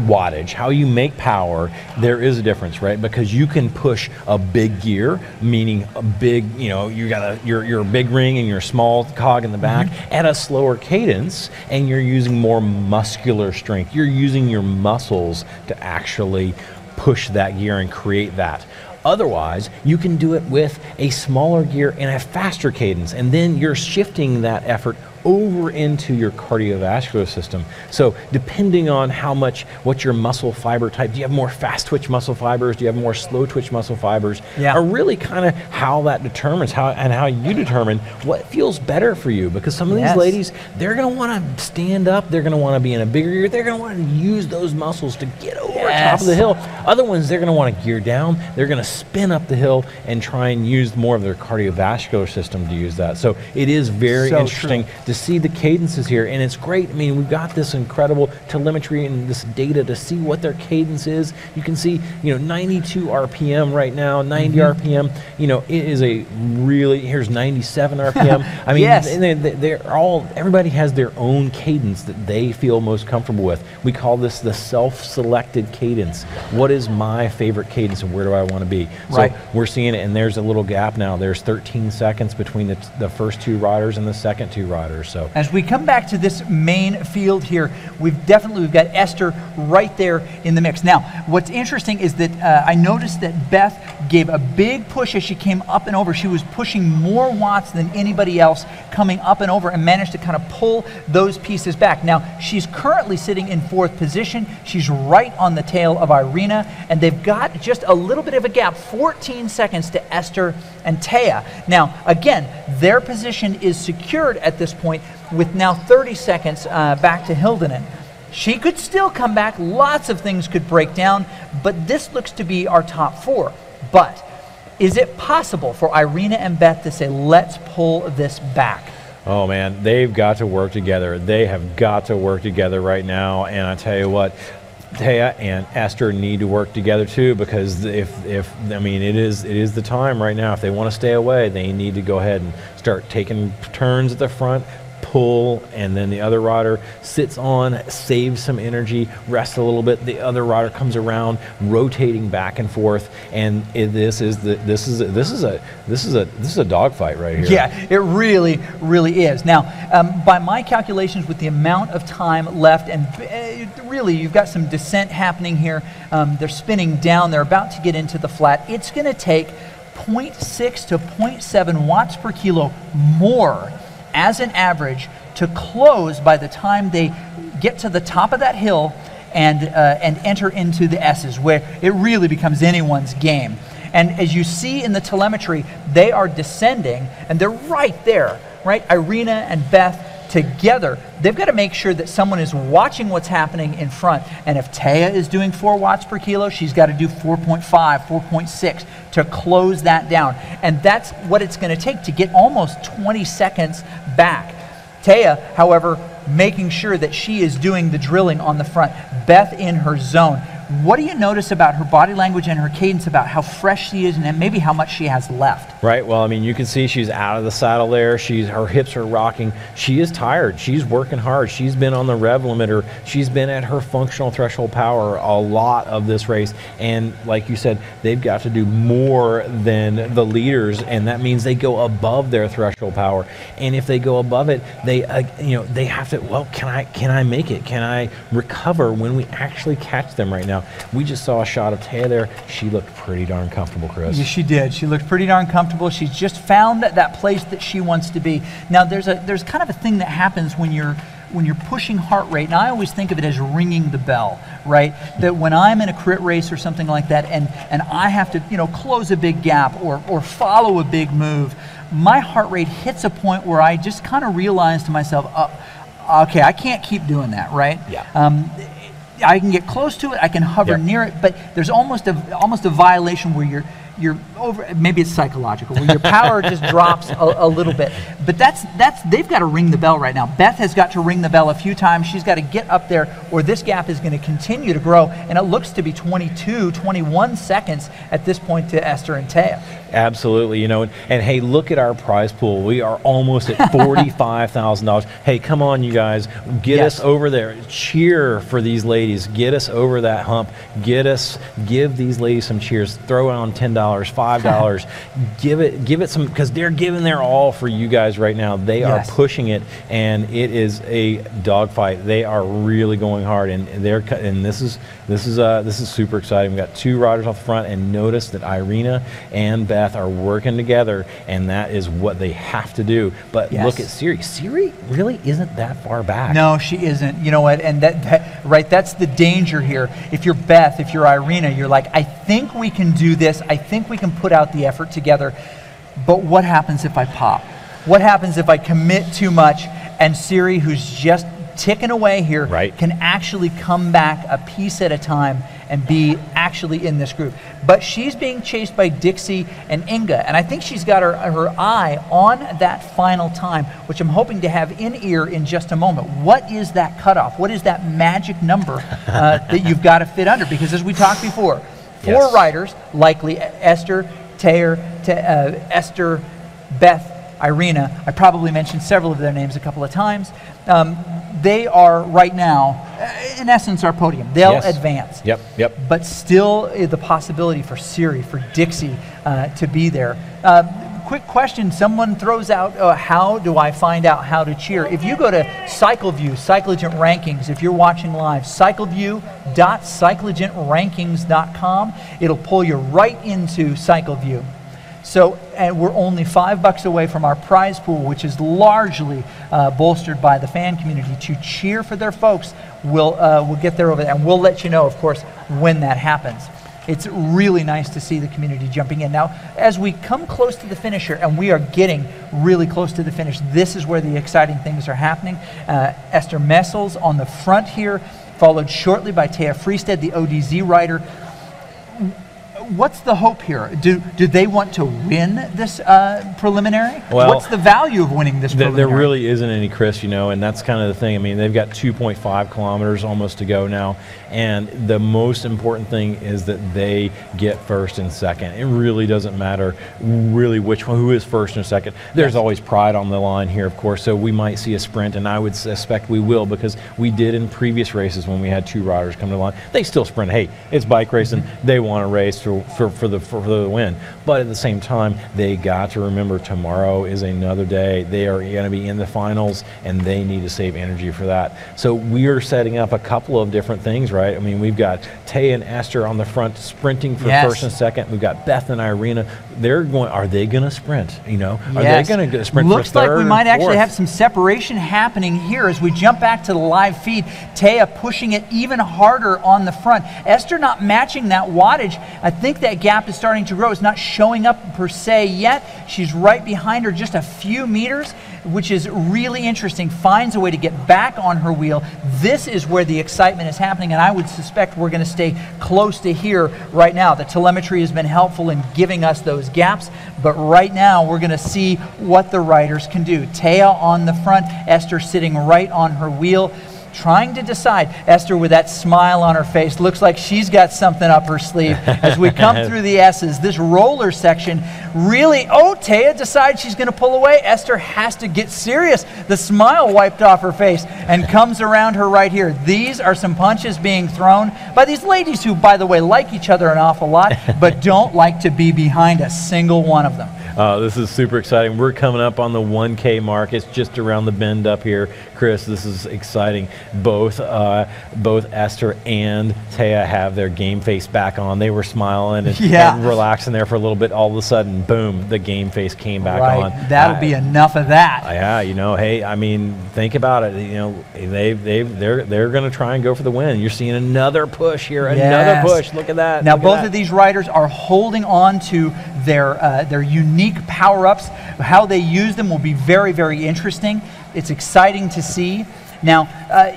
wattage, how you make power, there is a difference, right? Because you can push a big gear, meaning a big, you got your big ring and your small cog in the back at a slower cadence, and you're using more muscular strength. You're using your muscles to actually push that gear and create that. Otherwise, you can do it with a smaller gear and a faster cadence, and then you're shifting that effort over into your cardiovascular system. So depending on what's your muscle fiber type, do you have more fast twitch muscle fibers, do you have more slow twitch muscle fibers, are really kind of how that determines how you determine what feels better for you. Because some of these ladies, they're going to want to stand up, they're going to want to be in a bigger gear, they're going to want to use those muscles to get over top of the hill. Other ones, they're going to want to gear down, they're going to spin up the hill and try and use more of their cardiovascular system to use that. So it is very interesting to see the cadences here, and it's great. I mean, we've got this incredible telemetry and this data to see what their cadence is. You can see, 92 RPM right now, 90 RPM. It is here's 97 RPM. I mean, everybody has their own cadence that they feel most comfortable with. We call this the self-selected cadence. What is my favorite cadence and where do I want to be? So we're seeing it, and there's a little gap now. There's 13 seconds between the first two riders and the second two riders. So as we come back to this main field here, we've got Esther right there in the mix. Now, what's interesting is that I noticed that Beth gave a big push as she came up and over. She was pushing more watts than anybody else coming up and over, and managed to kind of pull those pieces back. Now, she's currently sitting in fourth position. She's right on the tail of Irina, and they've got just a little bit of a gap, 14 seconds to Esther and Taya. Now, again, their position is secured at this point with now 30 seconds back to Hildunen. She could still come back. Lots of things could break down, but this looks to be our top four. But is it possible for Irina and Beth to say, let's pull this back? Oh man, they've got to work together. They have got to work together right now, and I tell you what, Taya and Esther need to work together too, because it is the time right now. If they want to stay away, they need to go ahead and start taking turns at the front, pull, and then the other rider sits on, saves some energy, rests a little bit. The other rider comes around, rotating back and forth, and this is a dogfight right here. Yeah, it really, really is. Now, by my calculations, with the amount of time left, and really, you've got some descent happening here. They're spinning down. They're about to get into the flat. It's going to take 0.6 to 0.7 watts per kilo more as an average to close by the time they get to the top of that hill and enter into the S's, where it really becomes anyone's game. And as you see in the telemetry, they are descending, and they're right there, right? Irina and Beth together. They've got to make sure that someone is watching what's happening in front. And if Taya is doing 4 watts per kilo, she's got to do 4.5, 4.6 to close that down. And that's what it's going to take to get almost 20 seconds back. Taya, however, making sure that she is doing the drilling on the front. Beth in her zone. What do you notice about her body language and her cadence about how fresh she is and maybe how much she has left? Right. Well, I mean, you can see she's out of the saddle there. Her hips are rocking. She is tired. She's working hard. She's been on the rev limiter. She's been at her functional threshold power a lot of this race. And like you said, they've got to do more than the leaders, and that means they go above their threshold power. And if they go above it, they they have to. Well, can I make it? Can I recover when we actually catch them right now? We just saw a shot of Taya there. She looked pretty darn comfortable, Chris. Yes, she did. She looked pretty darn comfortable. She's just found that place that she wants to be. Now, there's kind of a thing that happens when you're pushing heart rate, and I always think of it as ringing the bell, right? That when I'm in a crit race or something like that, and I have to, close a big gap or follow a big move, my heart rate hits a point where I just kind of realize to myself, okay, I can't keep doing that, right? Yeah. I can get close to it, I can hover near it, but there's almost a violation where you're over. Maybe it's psychological, where your power just drops a little bit. But that's they've got to ring the bell right now. Beth has got to ring the bell a few times. She's got to get up there, or this gap is going to continue to grow, and it looks to be 22, 21 seconds at this point to Esther and Taya. Absolutely, and hey, look at our prize pool. We are almost at $45,000. Hey, come on, you guys, get us over there. Cheer for these ladies. Get us over that hump. Give these ladies some cheers. Throw on $10, $5. give it some, because they're giving their all for you guys right now. They are pushing it, and it is a dogfight. They are really going hard, and this is super exciting. We got two riders off the front, and notice that Irina and Beth are working together, and that is what they have to do. But look at Siri. Siri really isn't that far back. No, she isn't. You know what? And that's the danger here. If you're Beth, if you're Irina, you're like, I think we can do this. I think we can put out the effort together. But what happens if I pop? What happens if I commit too much and Siri, who's just ticking away here, can actually come back a piece at a time and be actually in this group? But she's being chased by Dixie and Inga, and I think she's got her eye on that final time, which I'm hoping to have in ear in just a moment. What is that cutoff? What is that magic number that you've got to fit under? Because as we talked before, four riders, likely Esther, Taya, Esther, Beth, Irina. I probably mentioned several of their names a couple of times. They are right now, in essence, our podium. They'll advance. Yep. But still the possibility for Siri, for Dixie to be there. Quick question, someone throws out, how do I find out how to cheer? If you go to CycleView, Cyclogent Rankings, if you're watching live, cycleview.cyclogentrankings.com, it'll pull you right into CycleView. So, and we're only $5 away from our prize pool, which is largely bolstered by the fan community to cheer for their folks. We'll get there over there, and we'll let you know, of course, when that happens. It's really nice to see the community jumping in. Now, as we come close to the finish here, and we are getting really close to the finish, this is where the exciting things are happening. Esther Messels on the front here, followed shortly by Taya Freestead, the ODZ rider. What's the hope here? Do they want to win this preliminary? Well, what's the value of winning this preliminary? There really isn't any, Chris, and that's kind of the thing. I mean, they've got 2.5 kilometers almost to go now, and the most important thing is that they get first and second. It really doesn't matter really who is first and second. There's always pride on the line here, of course, so we might see a sprint, and I would suspect we will, because we did in previous races when we had two riders come to the line. They still sprint. Hey, it's bike racing. They want to race for the win. But at the same time, they got to remember tomorrow is another day. They are going to be in the finals, and they need to save energy for that. So we are setting up a couple of different things, right? I mean, we've got Taya and Esther on the front sprinting for first and second. We've got Beth and Irina. Are they going to sprint? Are they going to sprint Looks for third? Looks like we might actually have some separation happening here as we jump back to the live feed. Taya pushing it even harder on the front. Esther not matching that wattage. I think that gap is starting to grow. It's not showing up per se yet. She's right behind her just a few meters, which is really interesting. Finds a way to get back on her wheel. This is where the excitement is happening, and I would suspect we're going to stay close to here right now. The telemetry has been helpful in giving us those gaps, but right now we're going to see what the riders can do. Taya on the front, Esther sitting right on her wheel. trying to decide. Esther, with that smile on her face, looks like she's got something up her sleeve. As we come through the S's, this roller section really, Taya decides she's going to pull away. Esther has to get serious. The smile wiped off her face and comes around her right here. These are some punches being thrown by these ladies who, by the way, like each other an awful lot, but don't like to be behind a single one of them. This is super exciting. We're coming up on the 1K mark. It's just around the bend up here. Chris, this is exciting. Both Esther and Taya have their game face back on. They were smiling and relaxing there for a little bit. All of a sudden, boom, the game face came back on. That'll be enough of that. Yeah, hey, I mean, think about it. They're going to try and go for the win. You're seeing another push here, another push. Look at that. Now, both of these riders are holding on to their unique power-ups. How they use them will be very, very interesting. It's exciting to see. Now,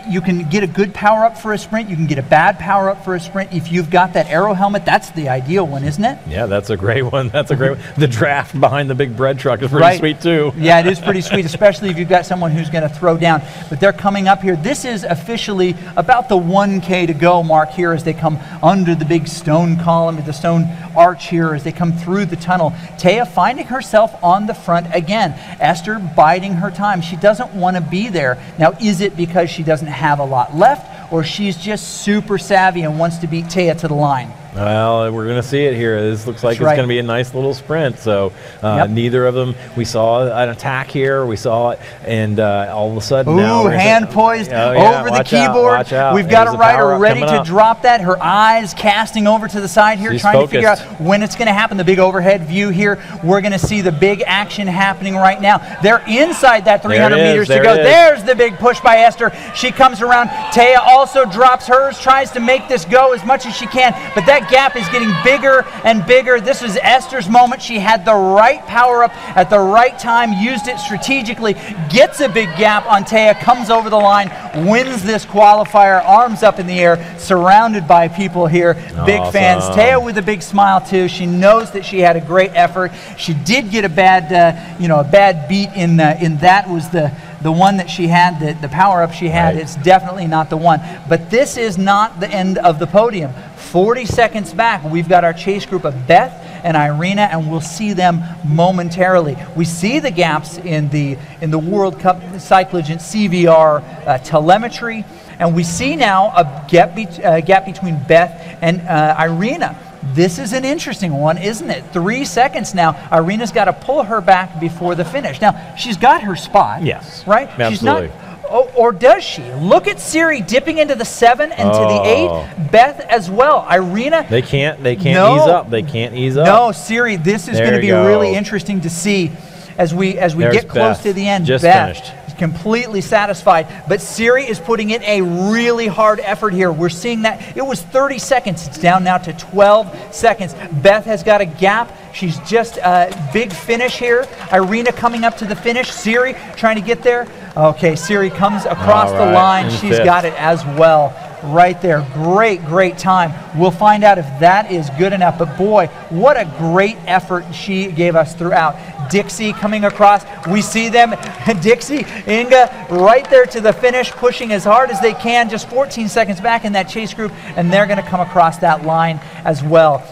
you can get a good power-up for a sprint. You can get a bad power-up for a sprint. If you've got that Aero helmet, that's the ideal one, isn't it? Yeah, that's a great one. That's a great one. The draft behind the big bread truck is pretty sweet, too. Yeah, it is pretty sweet, especially if you've got someone who's going to throw down. But they're coming up here. This is officially about the 1K to go mark here as they come under the big stone column, the stone arch here as they come through the tunnel. Taya finding herself on the front again. Esther biding her time. She doesn't want to be there. Now, is it because she doesn't have a lot left, or she's just super savvy and wants to beat Taya to the line? Well, we're going to see it here. This looks like it's going to be a nice little sprint. So neither of them, we saw an attack here. We saw it, and all of a sudden now. Hand poised over the keyboard. Watch out. We've got a rider ready to drop that. Her eyes casting over to the side here, trying to figure out when it's going to happen. The big overhead view here. We're going to see the big action happening right now. They're inside that 300 meters to go. There's the big push by Esther. She comes around. Taya also drops hers, tries to make this go as much as she can, but that gap is getting bigger and bigger. This is Esther's moment. She had the right power up at the right time, used it strategically, gets a big gap on Taya, comes over the line, wins this qualifier, arms up in the air, surrounded by people here. Big fans. Taya with a big smile too. She knows that she had a great effort. She did get a bad, a bad beat in that was the one that she had, the power-up she had. It's definitely not the one. But this is not the end of the podium. 40 seconds back, we've got our chase group of Beth and Irina, and we'll see them momentarily. We see the gaps in the World Cup Cyclogen CVR telemetry, and we see now a gap between Beth and Irina. This is an interesting one, isn't it? 3 seconds now. Irina's got to pull her back before the finish. Now, she's got her spot. Yes. Right? Absolutely. She's not, or does she? Look at Siri dipping into the 7 and to the 8. Beth as well. Irina. They can't ease up. They can't ease up. No, Siri, this is going to be really interesting to see as we get close to the end. Just Beth finished. Completely satisfied, but Siri is putting in a really hard effort here. We're seeing that it was 30 seconds. It's down now to 12 seconds. Beth has got a gap. She's just a big finish here. Irina coming up to the finish. Siri trying to get there. Okay, Siri comes across the line. She's got it as well. Right there. Great time. We'll find out if that is good enough. But boy, what a great effort she gave us throughout. Dixie coming across. We see them. Dixie, Inga, right there to the finish, pushing as hard as they can. Just 14 seconds back in that chase group, and they're going to come across that line as well.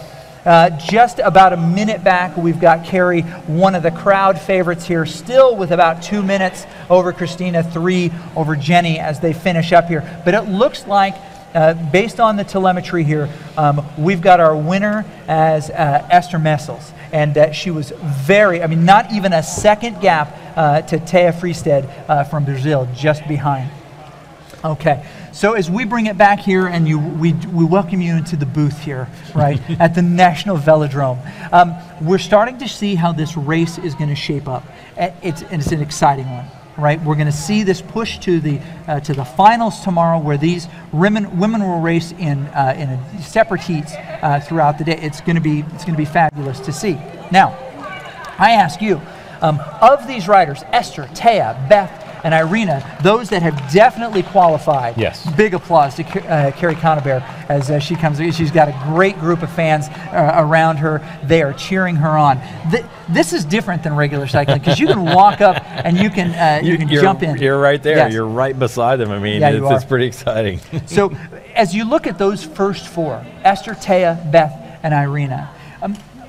Just about a minute back, we've got Carrie, one of the crowd favorites here, still with about 2 minutes over Christina, 3 over Jenny as they finish up here. But it looks like, based on the telemetry here, we've got our winner as Esther Messels. And she was not even a second gap to Taya Fristead from Brazil, just behind. Okay, so as we bring it back here and we welcome you into the booth here, right, at the National Velodrome, we're starting to see how this race is going to shape up. It's an exciting one, right? We're going to see this push to the finals tomorrow, where these women will race in separate heats throughout the day. It's going to be fabulous to see. Now, I ask you, of these riders, Esther, Taya, Beth, and Irina, those that have definitely qualified. Yes. Big applause to Carrie Conabear as she comes. She's got a great group of fans around her. They are cheering her on. This is different than regular cycling because you can walk up and you can jump in. You're right there. Yes. You're right beside them. I mean, Yeah, it's pretty exciting. So as you look at those first four, Esther, Taya, Beth, and Irina,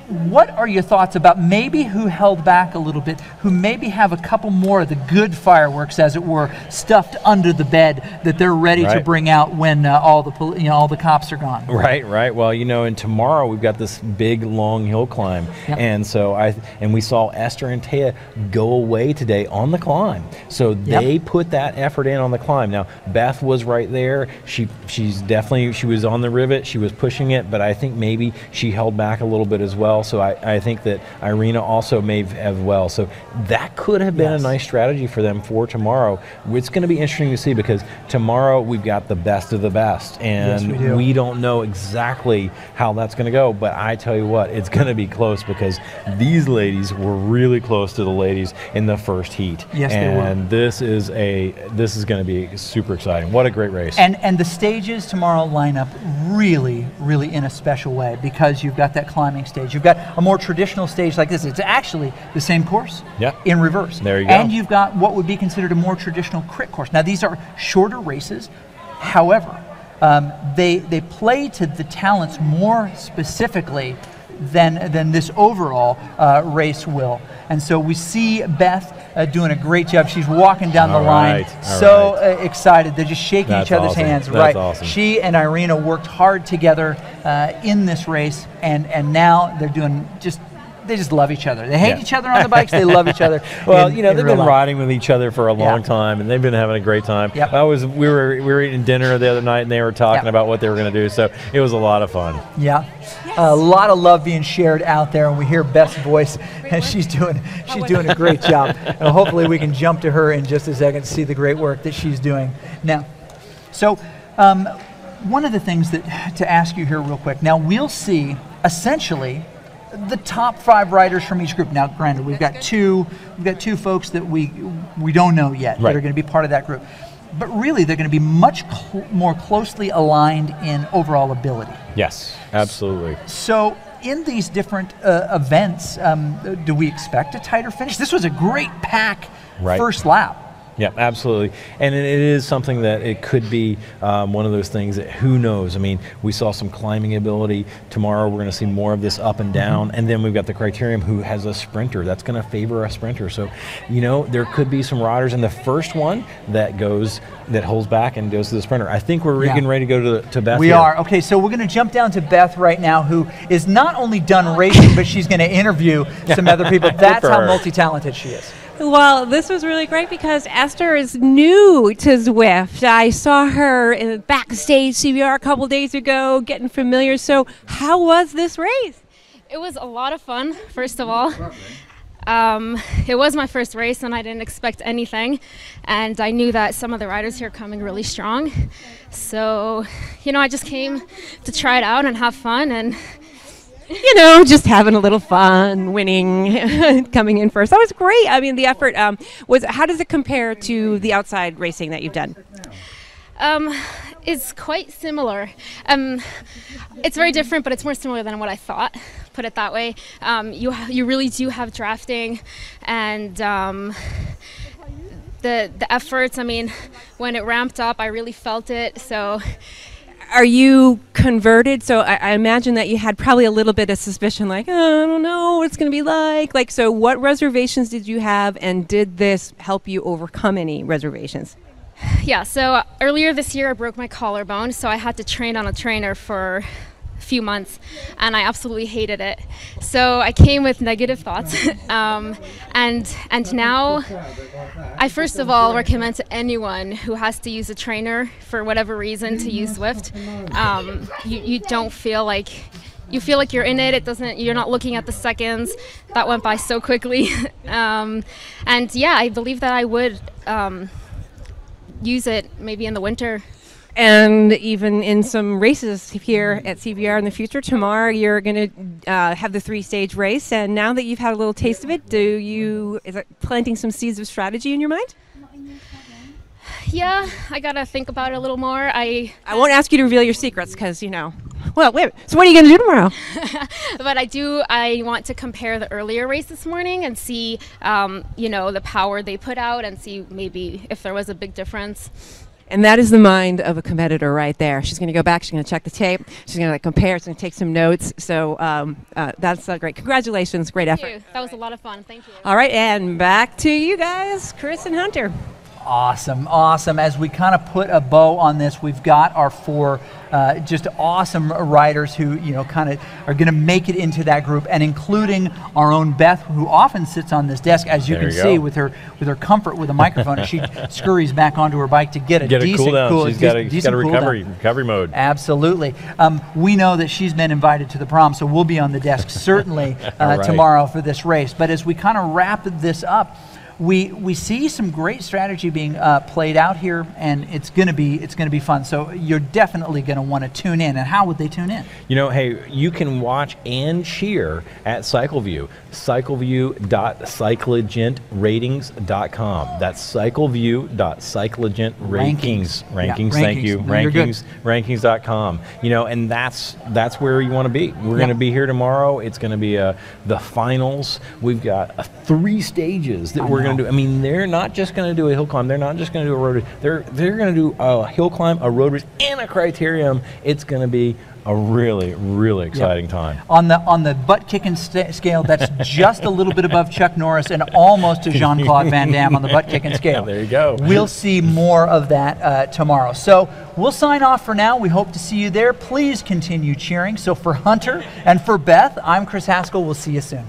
what are your thoughts about maybe who held back a little bit, who maybe have a couple more of the good fireworks, as it were, stuffed under the bed that they're ready to bring out when all the cops are gone? Right. Well, and tomorrow we've got this big long hill climb, and so we saw Esther and Taya go away today on the climb. So they put that effort in on the climb. Now Beth was right there. She was on the rivet. She was pushing it, but I think maybe she held back a little bit as well. So I think that Irina also may have well. So that could have been a nice strategy for them for tomorrow. It's going to be interesting to see because tomorrow we've got the best of the best. And we don't know exactly how that's going to go. But I tell you what, it's going to be close because these ladies were really close to the ladies in the first heat. Yes, they were. And this is going to be super exciting. What a great race. And the stages tomorrow line up really, really in a special way because you've got that climbing stage. You've got a more traditional stage like this. It's actually the same course in reverse. There you go. And you've got what would be considered a more traditional crit course. Now these are shorter races. However, they play to the talents more specifically than this overall race will. And so we see Beth doing a great job. She's walking down the line, excited. They're just shaking each other's hands. That's awesome. She and Irina worked hard together in this race, and now they're doing they just love each other. They hate each other on the bikes. They love each other. Well, they've been riding with each other for a long time, and they've been having a great time. Yep. We were eating dinner the other night, and they were talking about what they were going to do. So it was a lot of fun. Yeah, a lot of love being shared out there, and we hear Beth's voice, and she's doing a great job. And hopefully, we can jump to her in just a second to see the great work that she's doing now. So, one of the things to ask you here real quick. Now we'll see essentially the top 5 riders from each group. Now, granted, we've got two folks that we don't know yet that are going to be part of that group. But really, they're going to be much more closely aligned in overall ability. Yes, absolutely. So, in these different events, do we expect a tighter finish? This was a great pack first lap. Yeah, absolutely. And it is something that it could be one of those things that who knows. I mean, we saw some climbing ability. Tomorrow we're going to see more of this up and down. And then we've got the criterium who has a sprinter. That's going to favor a sprinter. So, there could be some riders in the first one that holds back and goes to the sprinter. I think we're getting ready to go to Beth. We are. Okay, so we're going to jump down to Beth right now, who is not only done racing, but she's going to interview some other people. That's how multi-talented she is. Well, this was really great because Esther is new to Zwift. I saw her in backstage CBR a couple days ago, getting familiar. So how was this race? It was a lot of fun, first of all. It was my first race and I didn't expect anything. And I knew that some of the riders here are coming really strong. So, I just came to try it out and have fun and just having a little fun, winning, coming in first. That was great. I mean, the effort how does it compare to the outside racing that you've done? It's quite similar. It's very different, but it's more similar than what I thought, put it that way. You really do have drafting and the efforts. I mean, when it ramped up, I really felt it. So are you converted? So I imagine that you had probably a little bit of suspicion, like, oh, I don't know what it's going to be like. So what reservations did you have, and did this help you overcome any reservations? Yeah, so earlier this year I broke my collarbone, so I had to train on a trainer for a few months, and I absolutely hated it. So I came with negative thoughts, and now I first of all recommend to anyone who has to use a trainer for whatever reason to use Zwift. You don't feel like you feel like you're in it. You're not looking at the seconds. That went by so quickly, and yeah, I believe that I would use it maybe in the winter. And even in some races here at CBR in the future. Tomorrow you're going to have the 3-stage race, and now that you've had a little taste of it, is it planting some seeds of strategy in your mind? Yeah, I gotta think about it a little more. I won't ask you to reveal your secrets because, you know. Well, wait. So what are you going to do tomorrow? But I want to compare the earlier race this morning and see, you know, the power they put out and see maybe if there was a big difference. And that is the mind of a competitor right there. She's going to go back. She's going to check the tape. She's going to compare. She's going to take some notes. So that's great. Congratulations. Great effort. Thank you. That was a lot of fun. Thank you. All right. And back to you guys, Chris and Hunter. Awesome, awesome. As we kind of put a bow on this, we've got our 4 just awesome riders who, you know, kind of are going to make it into that group, and including our own Beth, who often sits on this desk, as you can see, with her comfort with a microphone. She scurries back onto her bike to get a decent cool down. She's got a recovery mode. Absolutely. We know that she's been invited to the prom, so we'll be on the desk certainly Right. tomorrow for this race. But as we kind of wrap this up, we see some great strategy being played out here, and it's going to be fun. So you're definitely going to want to tune in. And how would they tune in? You know, hey, you can watch and cheer at CycleView. CycleView.cyclagentratings.com. That's CycleView.cyclagentratings. Rankings. Thank you. No, Rankings.com. You know, and that's where you want to be. We're going to be here tomorrow. It's going to be the finals. We've got 3 stages that we're going to do. I mean, they're not just going to do a hill climb. They're not just going to do a road race. They're going to do a hill climb, a road race, and a criterium. It's going to be a really, really exciting time. On the butt kicking scale, that's just a little bit above Chuck Norris and almost to Jean-Claude Van Damme on the butt kicking scale. There you go. We'll see more of that tomorrow. So we'll sign off for now. We hope to see you there. Please continue cheering. So for Hunter and for Beth, I'm Chris Haskell. We'll see you soon.